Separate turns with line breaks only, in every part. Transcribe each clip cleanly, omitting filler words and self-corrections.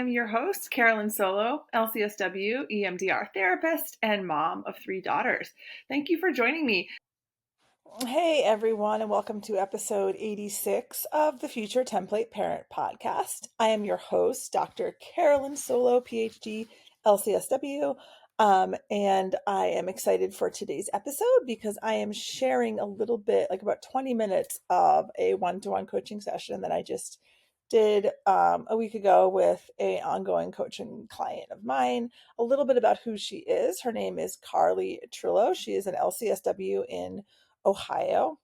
I'm your host, Carolyn LCSW, EMDR therapist, and mom of three daughters. Thank you for joining me.
Hey everyone, and welcome to episode 86 of the Future Template Parent Podcast. I am your host, Dr. Carolyn PhD, LCSW, and I am excited for today's episode because I am sharing a little bit, like about 20 minutes of a one-to-one coaching session that I just did a week ago with an ongoing coaching client of mine. A little bit about who she is. Her name is Carley Trillow. She is an LCSW in Ohio,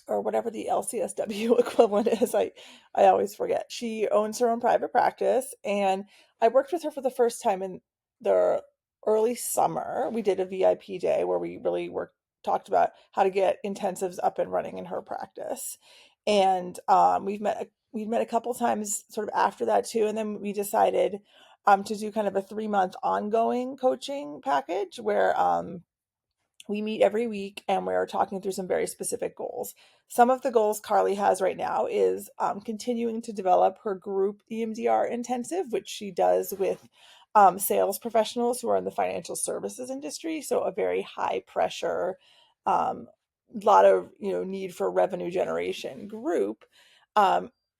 or whatever the LCSW equivalent is. I always forget. She owns her own private practice, and I worked with her for the first time in the early summer. We did a VIP day where we really talked about how to get intensives up and running in her practice. And we'd met a couple times sort of after that too, and then we decided to do kind of a 3-month ongoing coaching package where we meet every week and we're talking through some very specific goals. Some of the goals Carley has right now is continuing to develop her group EMDR intensive, which she does with sales professionals who are in the financial services industry. So a very high pressure, lot of need for revenue generation group.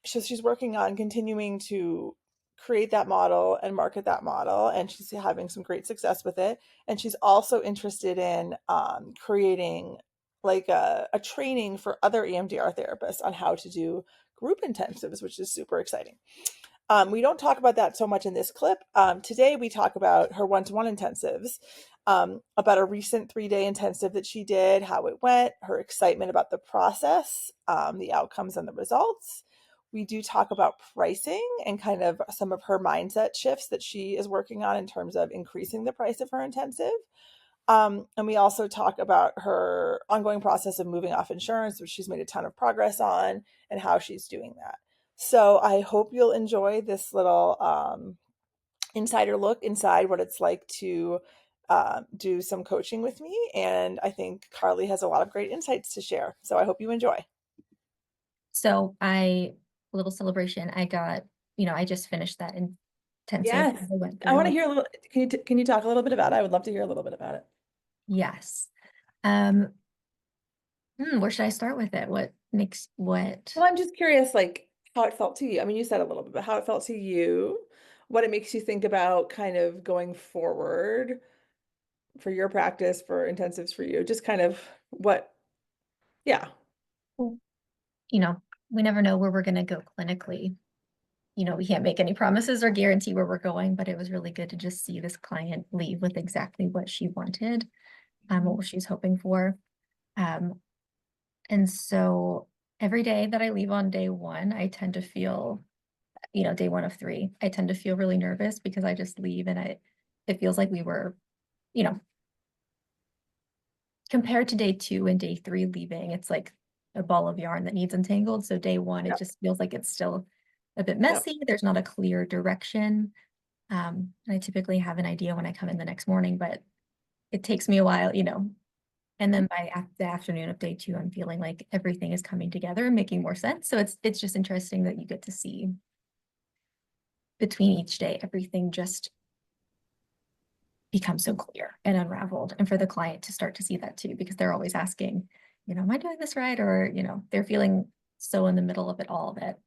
So she's working on continuing to create that model and market that model, and she's having some great success with it. And she's also interested in creating like a training for other EMDR therapists on how to do group intensives, which is super exciting. We don't talk about that so much in this clip. Today we talk about her one-to-one intensives, about a recent 3-day intensive that she did, how it went, her excitement about the process, the outcomes and the results. We do talk about pricing and kind of some of her mindset shifts that she is working on in terms of increasing the price of her intensive. And we also talk about her ongoing process of moving off insurance, which she's made a ton of progress on, and how she's doing that. So I hope you'll enjoy this little insider look inside what it's like to do some coaching with me. And I think Carley has a lot of great insights to share. So I hope you enjoy.
So a little celebration. I just finished that intensive.
Yes. I want to hear a little. Can you talk a little bit about it? I would love to hear a little bit about it.
Yes. Where should I start with it? What?
Well, I'm just curious, like how it felt to you. I mean, you said a little bit, but how it felt to you, what it makes you think about kind of going forward for your practice, for intensives for you, just kind of what, yeah.
We never know where we're going to go clinically. We can't make any promises or guarantee where we're going, but it was really good to just see this client leave with exactly what she wanted, what she's hoping for. And so every day that I leave on day one, I tend to feel, day one of 3, I tend to feel really nervous because I just leave and it feels like we were, compared to day 2 and day 3 leaving, it's like a ball of yarn that needs untangled. So day 1, it just feels like it's still a bit messy. There's not a clear direction. And I typically have an idea when I come in the next morning, but it takes me a while, and then by the afternoon of day 2, I'm feeling like everything is coming together and making more sense. So it's just interesting that you get to see between each day, everything just becomes so clear and unraveled. And for the client to start to see that too, because they're always asking, am I doing this right? Or, they're feeling so in the middle of it all that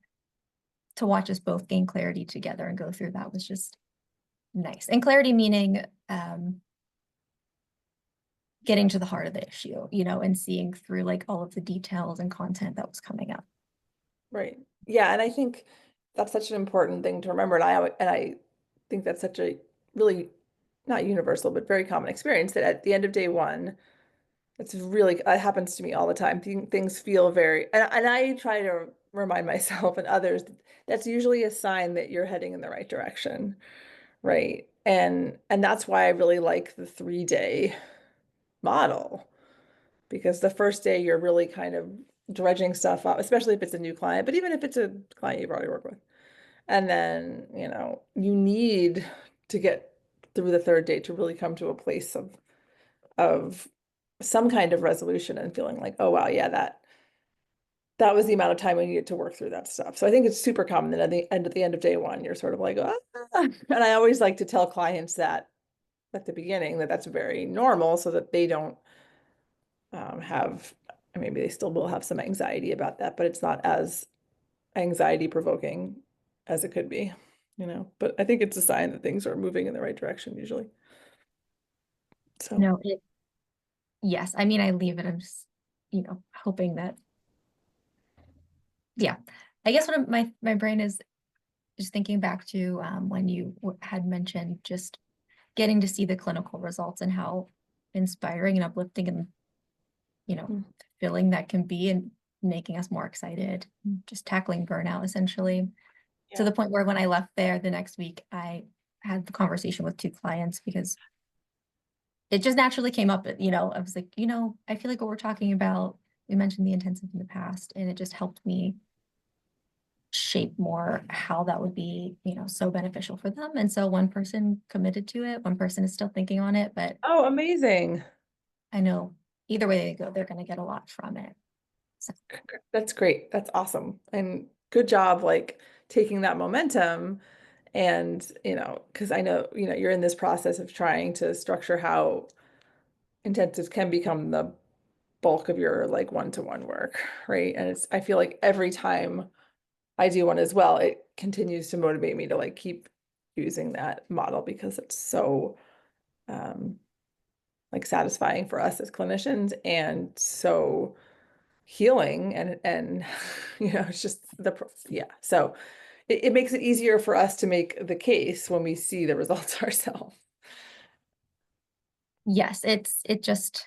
to watch us both gain clarity together and go through that was just nice. And clarity meaning getting to the heart of the issue, and seeing through like all of the details and content that was coming up.
Right. Yeah. And I think that's such an important thing to remember. And I think that's such a really not universal, but very common experience that at the end of day 1, it happens to me all the time. Things feel and I try to remind myself and others that's usually a sign that you're heading in the right direction. Right. And that's why I really like the 3-day model, because the first day you're really kind of dredging stuff up, especially if it's a new client, but even if it's a client you've already worked with. And then, you need to get through the 3rd day to really come to a place of some kind of resolution and feeling like, oh wow, yeah, that was the amount of time we needed to work through that stuff. So I think it's super common that at the end of day one, you're sort of like, ah. And I always like to tell clients that at the beginning that that's very normal so that they don't have, maybe they still will have some anxiety about that, but it's not as anxiety provoking as it could be, but I think it's a sign that things are moving in the right direction usually. So
No, yes. I mean, I leave it. I'm just, hoping that, yeah. I guess what my brain is just thinking back to when you had mentioned just getting to see the clinical results and how inspiring and uplifting and, fulfilling that can be, and making us more excited, just tackling burnout essentially. To
yeah.
the point where when I left there the next week, I had the conversation with 2 clients because it just naturally came up. I was like, I feel like what we're talking about, we mentioned the intensive in the past, and it just helped me shape more how that would be, so beneficial for them. And so one person committed to it, one person is still thinking on it, but
Oh, amazing.
I know either way they go, they're going to get a lot from it. So,
That's great. That's awesome. And good job, like taking that momentum and, because I know, you're in this process of trying to structure how intensives can become the bulk of your like one-to-one work, right? And I feel like every time I do one as well, it continues to motivate me to like keep using that model because it's so um like satisfying for us as clinicians and so healing and it's just yeah. So it makes it easier for us to make the case when we see the results ourselves.
yes, it just,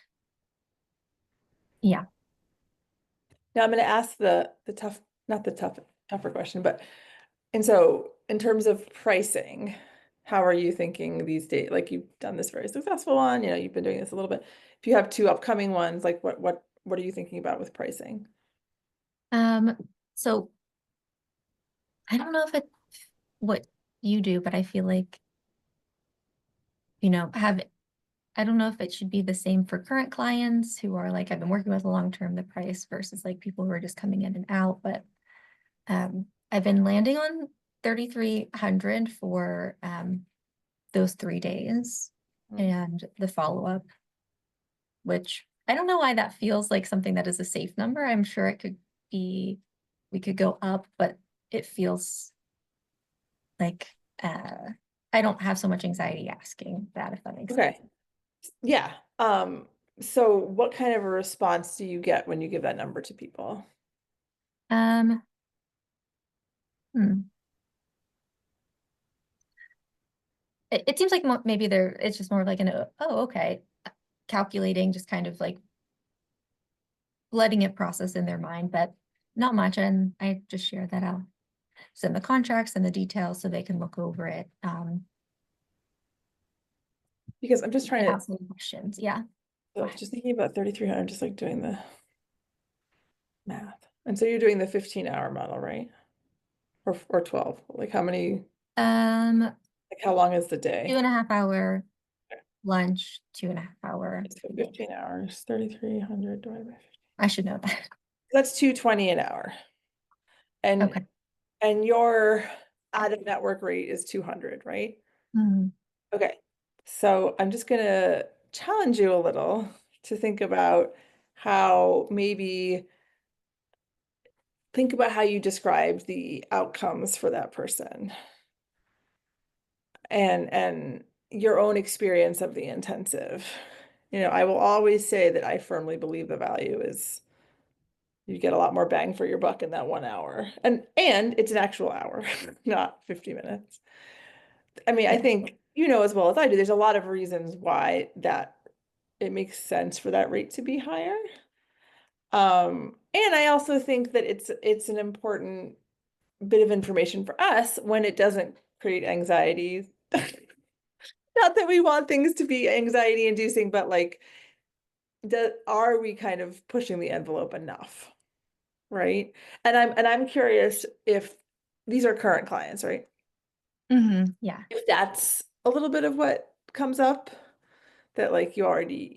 yeah.
Now I'm going to ask the tough, not the tougher question, but and so in terms of pricing, how are you thinking these days? Like you've done this very successful one, you've been doing this a little bit. If you have 2 upcoming ones, like what are you thinking about with pricing?
So I don't know if it what you do, but I feel like, have I don't know if it should be the same for current clients who are like I've been working with a long term, the price versus like people who are just coming in and out. But I've been landing on 3,300 for those 3 days and the follow-up, which I don't know why that feels like something that is a safe number. I'm sure it could be, we could go up, but it feels like I don't have so much anxiety asking that, if that makes sense.
Okay. Yeah. So what kind of a response do you get when you give that number to people?
Um, hmm. It seems like maybe it's just more like oh, okay, calculating, just kind of like letting it process in their mind, but not much. And I just share that out, send the contracts and the details so they can look over it.
Because I'm just trying to,
Ask any questions. Yeah.
I
Go
was
ahead.
just thinking about 3,300, just like doing the math. And so you're doing the 15-hour model, right? Or 12. Like how many,
Um,
like how long is the
2
day?
and a half hour lunch, 2.5 hour.
So 15 hours, 3,300 divided by 15.
I should know that.
That's 220 an hour. And
Okay.
your out of network rate is 200, right?
Mhm.
Okay. So I'm just gonna challenge you a little to think about how maybe think about how you describe the outcomes for that person and your own experience of the intensive. I will always say that I firmly believe the value is you get a lot more bang for your buck in that 1 hour. And it's an actual hour, not 50 minutes. I mean, I
Yeah.
think as well as I do, there's a lot of reasons why that it makes sense for that rate to be higher. And I also think that it's an important bit of information for us when it doesn't create anxiety. Not that we want things to be anxiety inducing, but like, are we kind of pushing the envelope enough? Right. And I'm curious if these are current clients, right?
Yeah.
If that's a little bit of what comes up, that like you already,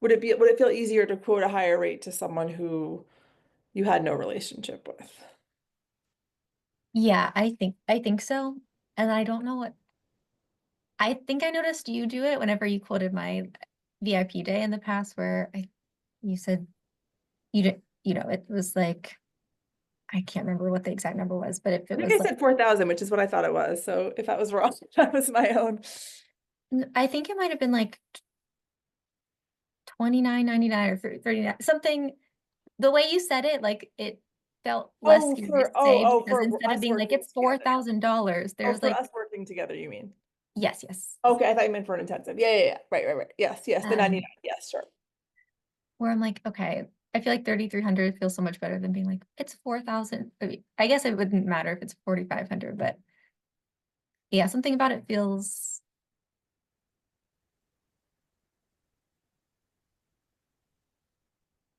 would it feel easier to quote a higher rate to someone who, you had no relationship with.
Yeah, I think so. And I don't know what I think I noticed you do it whenever you quoted my VIP day in the past where you said you didn't, it was like I can't remember what the exact number was, but if
I
it
think
was
I
like
said 4,000, which is what I thought it was. So if that was wrong, that was my own.
I think it might have been like 29.99 or 39, something. The way you said it, like it felt less
Oh,
scary to say because
for
instead of
us
being like
working
it's
together.
$4,000,
Oh,
there's
for
like
us working together, you mean?
yes, yes.
Okay, I thought you meant for an intensive. Yeah. Right. Yes, the
Um,
99. Yes, sure.
where I'm like, okay, I feel like 3,300 feels so much better than being like it's 4,000. I guess it wouldn't matter if it's 4,500, but yeah, something about it feels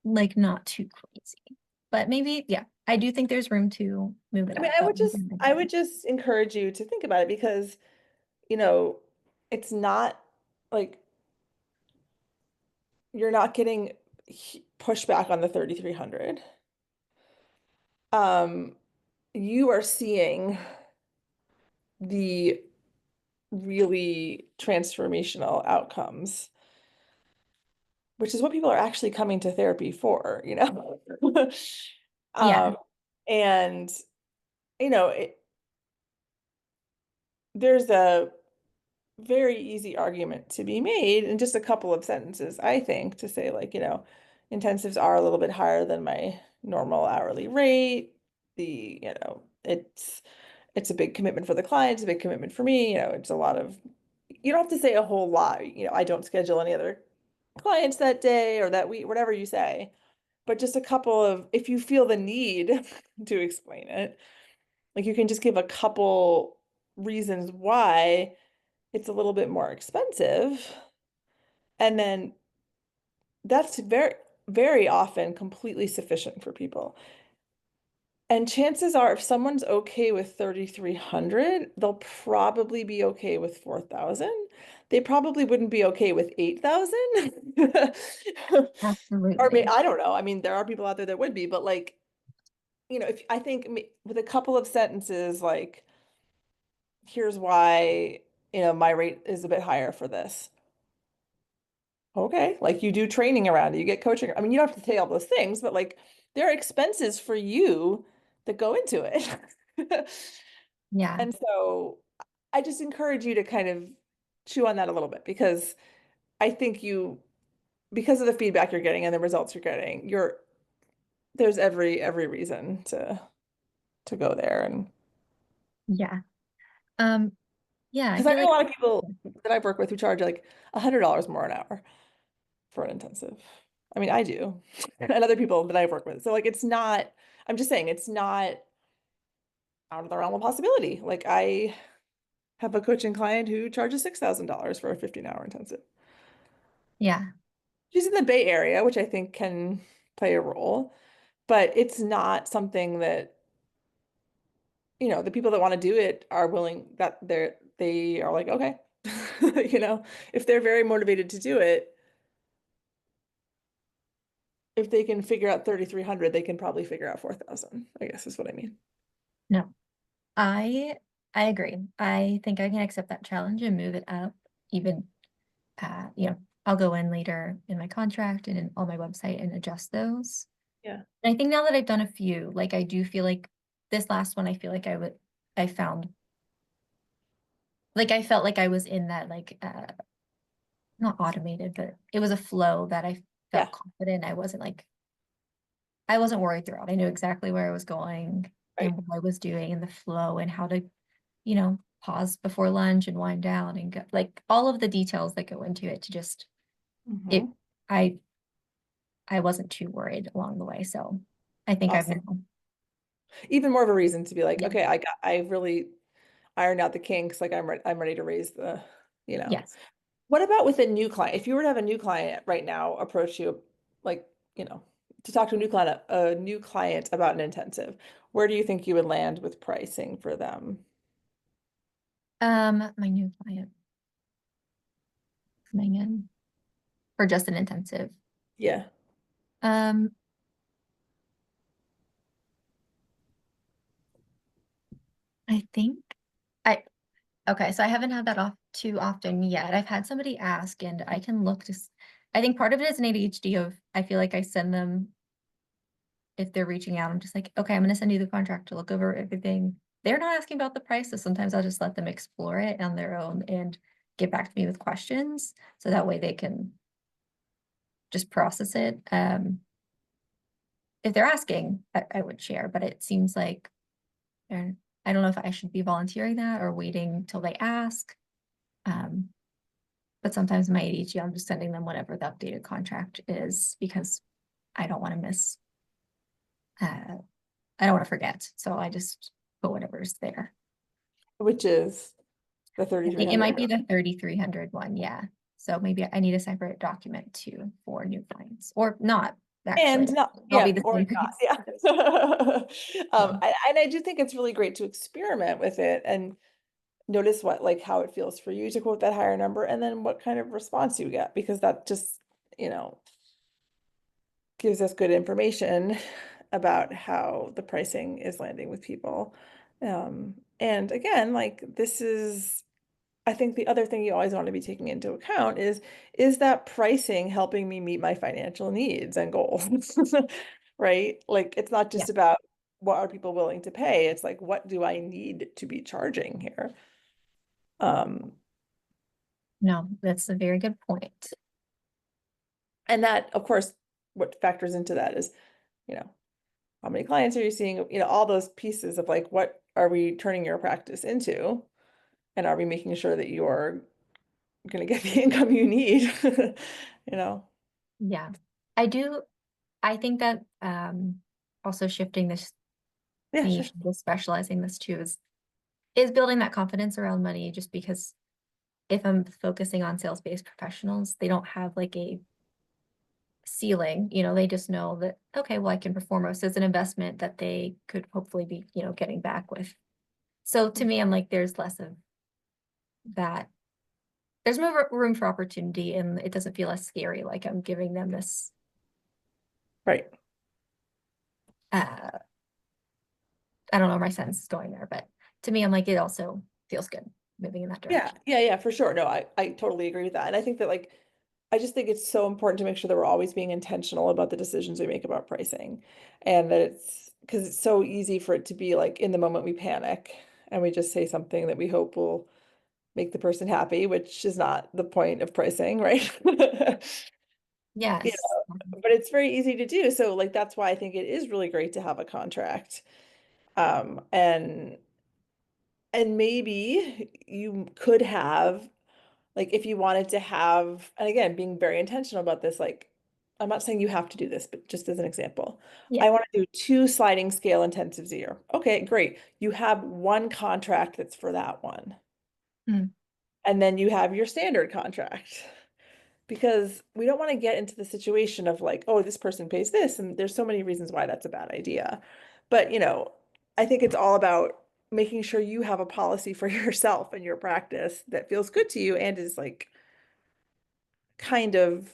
like not too crazy. But maybe, yeah, I do think there's room to move it
I mean,
up, but
I would just encourage you to think about it because, you know, it's not like you're not getting pushback on the 3,300. Um, you are seeing the really transformational outcomes, which is what people are actually coming to therapy for, you know?
yeah,
Um, and there's a very easy argument to be made in just a couple of sentences, I think, to say like, intensives are a little bit higher than my normal hourly rate. It's a big commitment for the client, it's a big commitment for me, it's a lot of you don't have to say a whole lot. I don't schedule any other clients that day or that week, whatever you say, but just a couple of, if you feel the need to explain it, like you can just give a couple reasons why it's a little bit more expensive. And then that's very, very often completely sufficient for people. And chances are, if someone's okay with 3,300, they'll probably be okay with 4,000. They probably wouldn't be okay with 8,000. Or
absolutely.
I don't know. I mean, there are people out there that would be, but like, if I think with a couple of sentences, like, here's why, my rate is a bit higher for this. Okay, like you do training around it, you get coaching. I mean, you don't have to say all those things, but like there are expenses for you that go into it.
Yeah,
And so I just encourage you to kind of chew on that a little bit because I think because of the feedback you're getting and the results you're getting, there's every reason to go there. And
yeah. Um, yeah, I
because I
feel
know a
like
lot of people that I've worked with who charge like $100 more an hour for an intensive. I mean, I do, and other people that I've worked with. So like, I'm just saying it's not out of the realm of possibility. Like I have a coaching client who charges $6,000 for a 15-hour intensive.
yeah,
She's in the Bay Area, which I think can play a role, but it's not something that, the people that want to do it are willing that they are like, okay, if they're very motivated to do it, if they can figure out 3,300, they can probably figure out 4,000, I guess is what I mean.
no. I I agree. I think I can accept that challenge and move it up even I'll go in later in my contract and in on my website and adjust those.
Yeah.
And I think now that I've done a few, like I do feel like this last one, I feel like I found like I felt like I was in that like not automated, but it was a flow that I felt
Yeah.
confident. I wasn't worried throughout. I knew exactly where I was going
Right.
and what I was doing and the flow and how to, pause before lunch and wind down and go, like all of the details that go into it to just it
Hmm.
I I wasn't too worried along the way. So I think I've
Awesome.
now,
Even more of a reason to be like,
yeah,
okay, I really ironed out the kinks. Like I'm ready to raise you know.
yes.
What about with a new client? If you were to have a new client right now approach you, like, to talk to a new client about an intensive, where do you think you would land with pricing for them?
My new client coming in for just an intensive.
Yeah.
Um, I think I okay, so I haven't had that off too often yet. I've had somebody ask and I can look to I think part of it is an ADHD of I feel like I send them if they're reaching out, I'm just like, okay, I'm gonna send you the contract to look over everything. They're not asking about the price, so sometimes I'll just let them explore it on their own and get back to me with questions. So that way they can just process it. If they're asking, I would share, but it seems like they're, I don't know if I should be volunteering that or waiting till they ask. Um, but sometimes my ADHD, I'm just sending them whatever the updated contract is because I don't want to miss, I don't want to forget. So I just put whatever's there.
Which is the
I think it might
3,300.
be the 3,300 one. Yeah. So maybe I need a separate document too for new clients or not actually.
And not,
I'll be
yeah,
the
or
same
not,
price.
yeah.
So,
And I do think it's really great to experiment with it and notice what, like, how it feels for you to quote that higher number and then what kind of response you get, because that just, you know, gives us good information about how the pricing is landing with people. And again, like, this is, I think the other thing you always want to be taking into account is that pricing helping me meet my financial needs and goals? Right? Like, it's not
yeah,
just about what are people willing to pay. It's like, what do I need to be charging here? Um,
no, that's a very good point.
and that, of course, what factors into that is, you know, how many clients are you seeing? You know, all those pieces of like, what are we turning your practice into? And are we making sure that you're going to get the income you need? You know?
Yeah. I do, I think that also shifting this
Yeah, sure.
niche, the specializing this too is building that confidence around money just because if I'm focusing on sales-based professionals, they don't have like a ceiling, they just know that, okay, well, I can perform this as an investment that they could hopefully be, getting back with. So to me, I'm like, there's less of that. There's more room for opportunity and it doesn't feel as scary. Like I'm giving them this,
Right.
uh, I don't know where my sentence is going there, but to me, I'm like, it also feels good moving in that
Yeah,
direction.
yeah, yeah, for sure. No, I totally agree with that. And I think that, like, I just think it's so important to make sure that we're always being intentional about the decisions we make about pricing. And that it's because it's so easy for it to be like in the moment we panic and we just say something that we hope will make the person happy, which is not the point of pricing, right? You
Yes.
know, but it's very easy to do. So like that's why I think it is really great to have a contract. Um, and and maybe you could have, like, if you wanted to have, and again, being very intentional about this, like, I'm not saying you have to do this, but just as an example,
Yeah.
I want to do 2 sliding scale intensives a year. Okay, great. You have one contract that's for that one.
Mm.
And then you have your standard contract. Because we don't want to get into the situation of like, oh, this person pays this, and there's so many reasons why that's a bad idea. But, I think it's all about making sure you have a policy for yourself and your practice that feels good to you and is like kind of,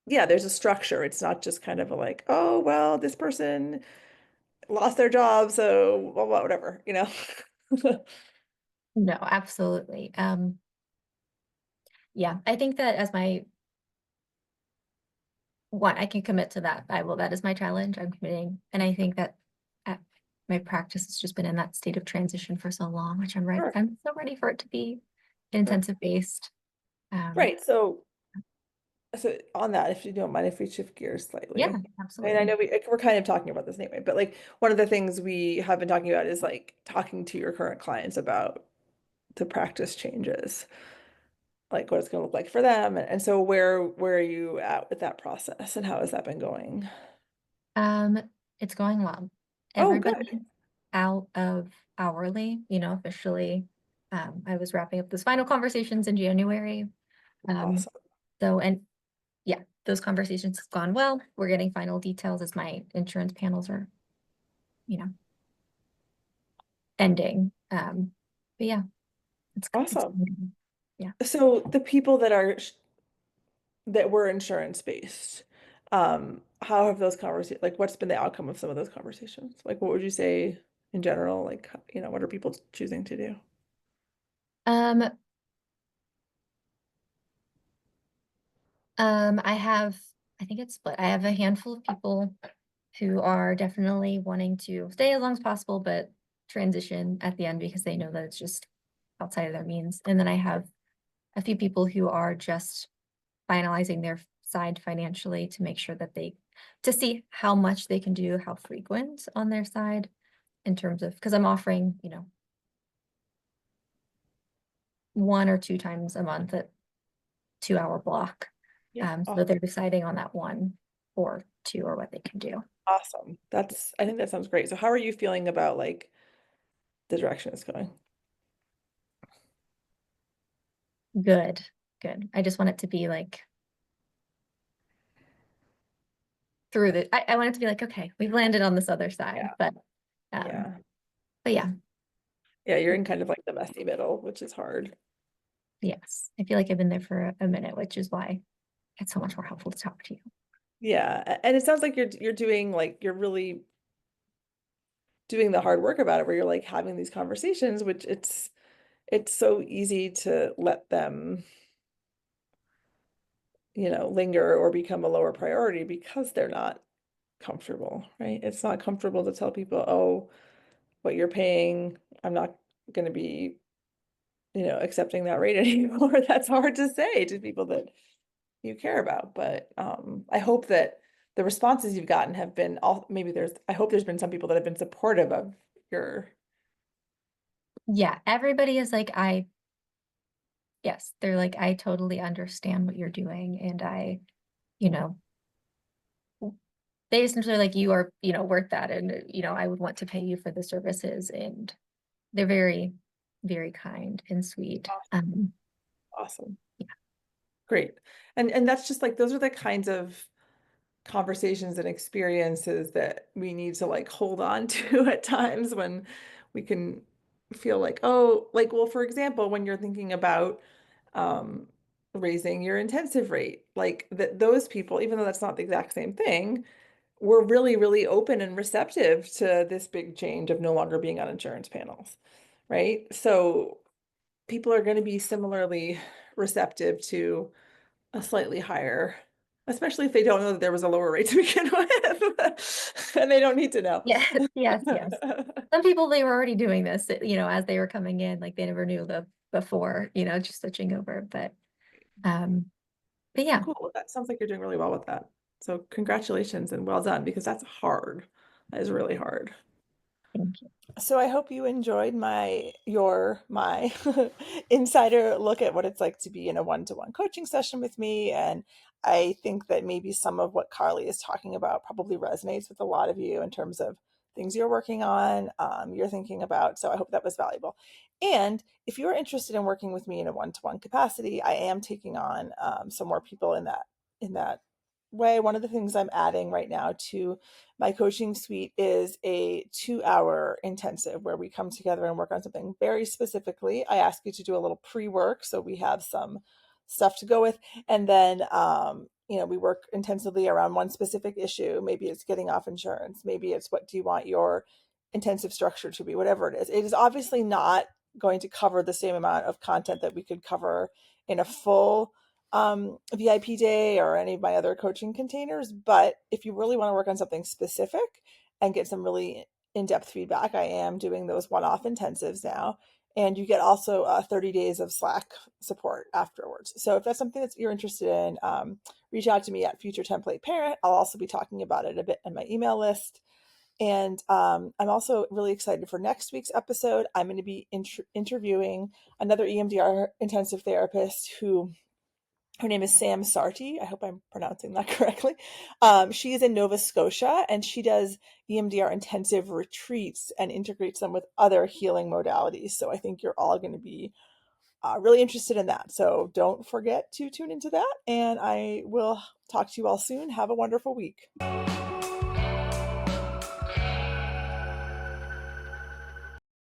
yeah, there's a structure. It's not just kind of a like, oh, well, this person lost their job, so well, whatever, you know?
No, absolutely. Yeah, I think that as my one, I can commit to that. I will. That is my challenge. I'm committing. And I think that uh, my practice has just been in that state of transition for so long, which I'm ready.
Sure,
I'm so ready for it to be
sure.
intensive based.
Right. So on that, if you don't mind, if we shift gears
Yeah,
slightly. I mean, I
absolutely.
know we're kind of talking about this anyway, but like one of the things we have been talking about is like talking to your current clients about the practice changes, like what it's going to look like for them. And so where are you at with that process and how has that been going?
Um, it's going well.
Oh, good.
Everybody's out of hourly, officially. I was wrapping up those final conversations in January. Um,
Awesome.
and yeah, those conversations have gone well. We're getting final details as my insurance panels are, you know, ending. But yeah, it's
Awesome.
yeah.
So the people that were insurance based, how have those conversations, like what's been the outcome of some of those conversations? Like what would you say? in general? Like, what are people choosing to do?
I think it's split. I have a handful of people who are definitely wanting to stay as long as possible, but transition at the end because they know that it's just outside of their means. And then I have a few people who are just finalizing their side financially to make sure that to see how much they can do, how frequent on their side in terms of, because I'm offering, 1 or 2 times a month at 2 hour block.
Yeah.
So they're deciding on that 1 or 2 or what they can do.
Awesome. I think that sounds great. So how are you feeling about like the direction it's going?
Good, good. I just want it to be like I want it to be like, okay, we've landed on this other side,
Yeah.
um,
Yeah.
but yeah,
Yeah, you're in kind of like the messy middle, which is hard.
yes. I feel like I've been there for a minute, which is why it's so much more helpful to talk to you.
Yeah. And it sounds like you're doing like you're really doing the hard work about it where you're like having these conversations, which it's so easy to let them, linger or become a lower priority because they're not comfortable, right? It's not comfortable to tell people, oh, what you're paying, I'm not going to be, accepting that rate anymore. That's hard to say to people that you care about. But I hope that the responses you've gotten have been all I hope there's been some people that have been supportive of your.
Yeah, everybody is like, yes, they're like, I totally understand what you're doing. And you know, they essentially like, you are, worth that. And, I would want to pay you for the services. And they're very, very kind and sweet.
Awesome.
Yeah.
Great. And that's just like those are the kinds of conversations and experiences that we need to like hold on to at times when we can feel like, oh, like, well, for example, when you're thinking about um, raising your intensive rate, like that those people, even though that's not the exact same thing, were really, really open and receptive to this big change of no longer being on insurance panels, right? So people are going to be similarly receptive to a slightly higher, especially if they don't know that there was a lower rate to begin with, and they don't need to know.
Yes, yes, yes. Some people, they were already doing this, as they were coming in, like they never knew the before, just switching over. Um, but yeah,
Cool. That sounds like you're doing really well with that. So congratulations and well done because that's hard. That is really hard.
thank you.
So I hope you enjoyed my insider look at what it's like to be in a one-to-one coaching session with me. And I think that maybe some of what Carly is talking about probably resonates with a lot of you in terms of things you're working on, you're thinking about. So I hope that was valuable. And if you're interested in working with me in a one-to-one capacity, I am taking on some more people in that way. One of the things I'm adding right now to my coaching suite is a 2 hour intensive where we come together and work on something very specifically. I ask you to do a little pre-work so we have some stuff to go with. And then, we work intensively around one specific issue. Maybe it's getting off insurance. Maybe it's what do you want your intensive structure to be, whatever it is. It is obviously not going to cover the same amount of content that we could cover in a full VIP day or any of my other coaching containers. But if you really want to work on something specific and get some really in-depth feedback, I am doing those one-off intensives now. And you get also 30 days of Slack support afterwards. So if that's something that you're interested in, reach out to me at Future Template Parent. I'll also be talking about it a bit in my email list. And I'm also really excited for next week's episode. I'm going to be interviewing another EMDR intensive therapist who her name is Sam Sarti. I hope I'm pronouncing that correctly. She is in Nova Scotia and she does EMDR intensive retreats and integrates them with other healing modalities. So I think you're all going to be really interested in that. So don't forget to tune into that. And I will talk to you all soon. Have a wonderful week.